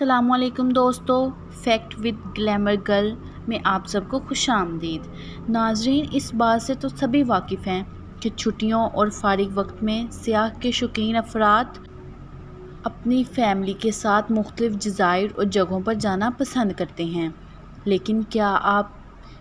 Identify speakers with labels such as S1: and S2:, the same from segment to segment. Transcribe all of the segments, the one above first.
S1: अस्सलाम वालेकुम दोस्तों, फैक्ट विद ग्लैमर गर्ल में आप सबको खुश आमदीद। नाजरीन, इस बात से तो सभी वाकिफ़ हैं कि छुट्टियों और फारिग वक्त में सियाह के शौकीन अफराद अपनी फैमिली के साथ मुख्तलिफ़ जज़ायर और जगहों पर जाना पसंद करते हैं। लेकिन क्या आप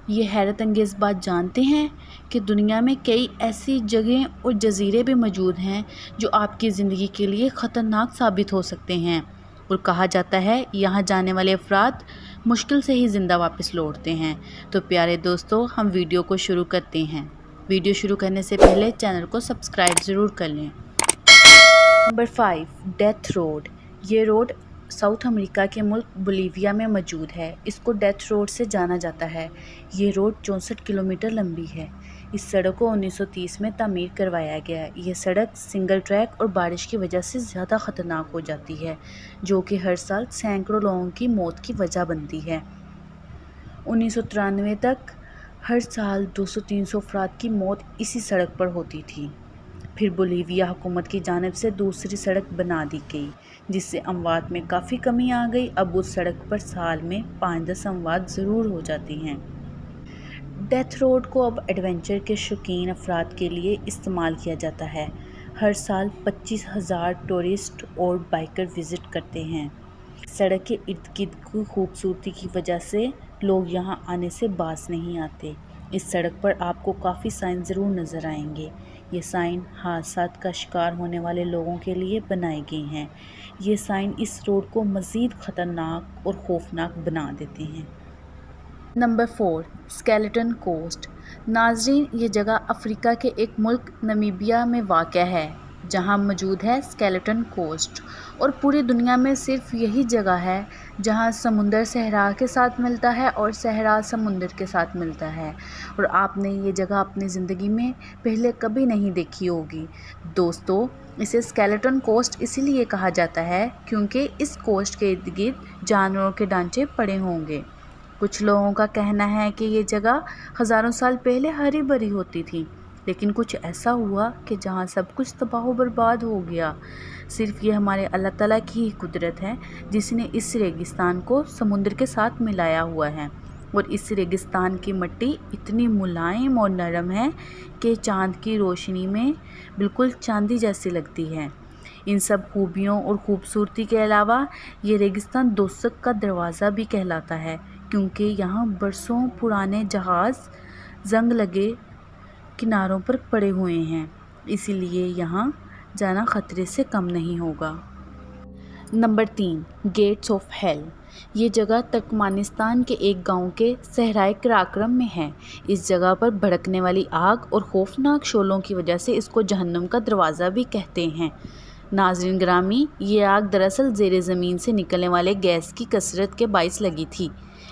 S1: ये हैरत अंगेज़ बात जानते हैं कि दुनिया में कई ऐसी जगहें और जज़ीरे भी मौजूद हैं जो आपकी ज़िंदगी के लिए ख़तरनाक साबित हो सकते हैं, और कहा जाता है यहाँ जाने वाले अफराद मुश्किल से ही ज़िंदा वापस लौटते हैं। तो प्यारे दोस्तों, हम वीडियो को शुरू करते हैं। वीडियो शुरू करने से पहले चैनल को सब्सक्राइब ज़रूर कर लें। Number 5, death road. ये रोड साउथ अमेरिका के मुल्क बोलीविया में मौजूद है। इसको डेथ रोड से जाना जाता है। ये रोड 64 किलोमीटर लंबी है। इस सड़क को 1930 में तामीर करवाया गया। यह सड़क सिंगल ट्रैक और बारिश की वजह से ज़्यादा ख़तरनाक हो जाती है, जो कि हर साल सैकड़ों लोगों की मौत की वजह बनती है। 1993 तक हर साल 200-300 अफराद की मौत इसी सड़क पर होती थी। फिर बोलीविया हुकूमत की जानिब से दूसरी सड़क बना दी गई, जिससे अमवात में काफ़ी कमी आ गई। अब उस सड़क पर साल में 5-10 अमवात ज़रूर हो जाती हैं। डेथ रोड को अब एडवेंचर के शौकीन अफराद के लिए इस्तेमाल किया जाता है। हर साल 25,000 टूरिस्ट और बाइकर विज़िट करते हैं। सड़क के इर्द गिर्द की खूबसूरती की वजह से लोग यहाँ आने से बाज नहीं आते। इस सड़क पर आपको काफ़ी साइन ज़रूर नज़र आएंगे। ये साइन हादसात का शिकार होने वाले लोगों के लिए बनाए गए हैं। ये साइन इस रोड को मज़ीद ख़तरनाक और खौफनाक बना देते हैं। Number 4, skeleton coast. नाजरीन, ये जगह अफ्रीका के एक मुल्क नमीबिया में वाक़ है, जहाँ मौजूद है स्केलेटन कोस्ट। और पूरी दुनिया में सिर्फ यही जगह है जहाँ समुंदर सहरा के साथ मिलता है और सहरा समुंदर के साथ मिलता है। और आपने ये जगह अपनी ज़िंदगी में पहले कभी नहीं देखी होगी। दोस्तों, इसे स्केलेटन कोस्ट इसीलिए कहा जाता है क्योंकि इस कोस्ट के इर्द गिर्द जानवरों के ढांचे पड़े होंगे। कुछ लोगों का कहना है कि ये जगह हज़ारों साल पहले हरी भरी होती थी, लेकिन कुछ ऐसा हुआ कि जहाँ सब कुछ तबाह व बर्बाद हो गया। सिर्फ ये हमारे अल्लाह ताला की ही कुदरत है जिसने इस रेगिस्तान को समुद्र के साथ मिलाया हुआ है। और इस रेगिस्तान की मिट्टी इतनी मुलायम और नरम है कि चाँद की रोशनी में बिल्कुल चांदी जैसी लगती है। इन सब खूबियों और ख़ूबसूरती के अलावा ये रेगिस्तान दोज़ख का दरवाज़ा भी कहलाता है, क्योंकि यहाँ बरसों पुराने जहाज़ जंग लगे किनारों पर पड़े हुए हैं, इसीलिए यहाँ जाना ख़तरे से कम नहीं होगा। Number 3, gates of hell. ये जगह तुर्कमानिस्तान के एक गांव के सहराए कराक्रम में है। इस जगह पर भड़कने वाली आग और खौफनाक शोलों की वजह से इसको जहन्नम का दरवाज़ा भी कहते हैं। नाज़रीन ग्रामी, ये आग दरअसल ज़ेरे ज़मीन से निकलने वाले गैस की कसरत के बाइस लगी थी,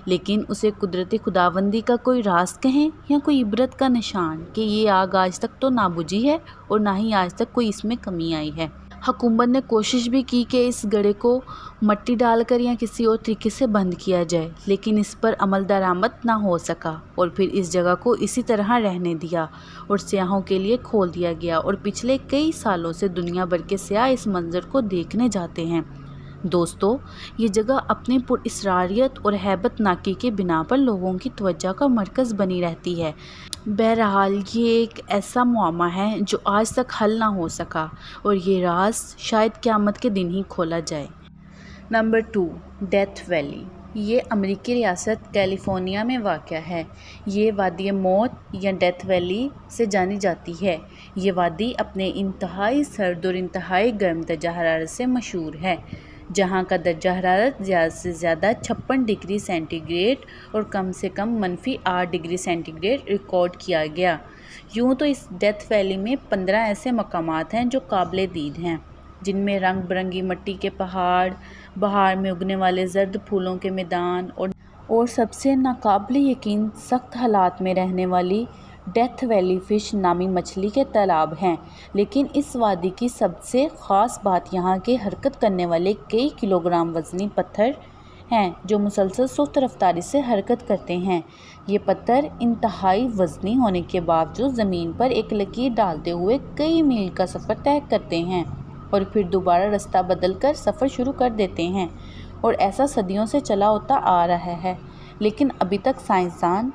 S1: लेकिन उसे कुदरती खुदाबंदी का कोई राज कहें या कोई इबरत का निशान कि ये आग आज तक तो ना बुझी है और ना ही आज तक कोई इसमें कमी आई है। हुकूमत ने कोशिश भी की कि इस गड्ढे को मट्टी डालकर या किसी और तरीके से बंद किया जाए, लेकिन इस पर अमल दरामद ना हो सका और फिर इस जगह को इसी तरह रहने दिया और सियाहों के लिए खोल दिया गया। और पिछले कई सालों से दुनिया भर के सियाह इस मंजर को देखने जाते हैं। दोस्तों, ये जगह अपनी पुरअसरारियत और हैबत नाकी के बिना पर लोगों की तवज्जो का मरकज़ बनी रहती है। बहरहाल, ये एक ऐसा मुअम्मा है जो आज तक हल ना हो सका और ये राज शायद क़यामत के दिन ही खोला जाए। Number 2, death valley. ये अमेरिकी रियासत कैलिफोर्निया में वाक़या है। ये वादी मौत या डेथ वैली से जानी जाती है। ये वादी अपने इंतहाई सर्द और इंतहाई गर्म दर्जा हरारत से मशहूर है, जहाँ का दर्जा हरारत ज़्यादा से ज़्यादा 56 डिग्री सेंटीग्रेड और कम से कम -8 डिग्री सेंटीग्रेड रिकॉर्ड किया गया। यूँ तो इस डेथ वैली में 15 ऐसे मकामात हैं जो काबिल दीद हैं, जिनमें रंग बिरंगी मिट्टी के पहाड़, बहार में उगने वाले जर्द फूलों के मैदान और सबसे नाकाबिल यकीन सख्त हालात में रहने वाली डेथ वैली फ़िश नामी मछली के तालाब हैं। लेकिन इस वादी की सबसे ख़ास बात यहाँ के हरकत करने वाले कई किलोग्राम वज़नी पत्थर हैं जो मुसलसल सुस्त रफ्तारी से हरकत करते हैं। ये पत्थर इंतहाई वज़नी होने के बावजूद ज़मीन पर एक लकीर डालते हुए कई मील का सफ़र तय करते हैं और फिर दोबारा रास्ता बदल कर सफ़र शुरू कर देते हैं। اور ایسا صدیوں سے چلا ہوتا آ رہا ہے، لیکن ابھی تک سائنسدان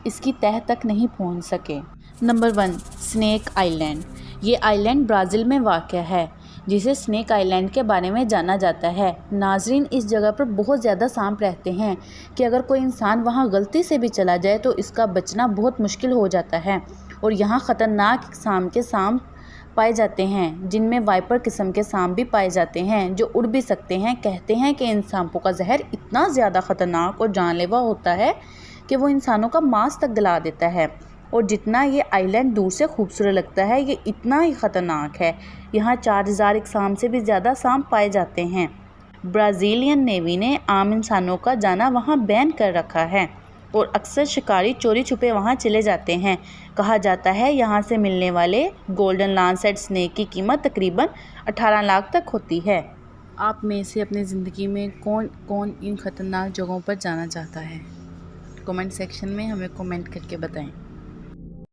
S1: اس کی تہہ تک نہیں پہنچ سکے۔ نمبر 1، سنیک آئی لینڈ۔ یہ آئی لینڈ برازیل میں واقع ہے، جسے سنیک آئی لینڈ کے بارے میں جانا جاتا ہے۔ ناظرین، اس جگہ پر بہت زیادہ سانپ رہتے ہیں کہ اگر کوئی انسان وہاں غلطی سے بھی چلا جائے تو اس کا بچنا بہت مشکل ہو جاتا ہے، اور یہاں خطرناک اقسام کے سانپ پائے جاتے ہیں، جن میں وائپر قسم کے سانپ بھی پائے جاتے ہیں جو اڑ بھی سکتے ہیں۔ کہتے ہیں کہ ان سانپوں کا زہر اتنا زیادہ خطرناک اور جان لیوا ہوتا ہے کہ وہ انسانوں کا ماंس تک گلا دیتا ہے، اور جتنا یہ آئی لینڈ دور سے خوبصورت لگتا ہے، یہ اتنا ہی خطرناک ہے۔ یہاں 4000 اقسام سے بھی زیادہ سانپ پائے جاتے ہیں۔ برازیلین نیوی نے عام انسانوں کا جانا وہاں بین کر رکھا ہے، اور اکثر شکاری چوری چھپے وہاں چلے جاتے ہیں۔ کہا جاتا ہے یہاں سے ملنے والے گولڈن لانسیٹ سنیک کی قیمت تقریباً 18 لاکھ تک ہوتی ہے۔ آپ میں سے اپنی زندگی میں کون کون ان خطرناک جگہوں پر جانا چاہتا ہے؟ کمنٹ سیکشن میں ہمیں کمنٹ کر کے بتائیں۔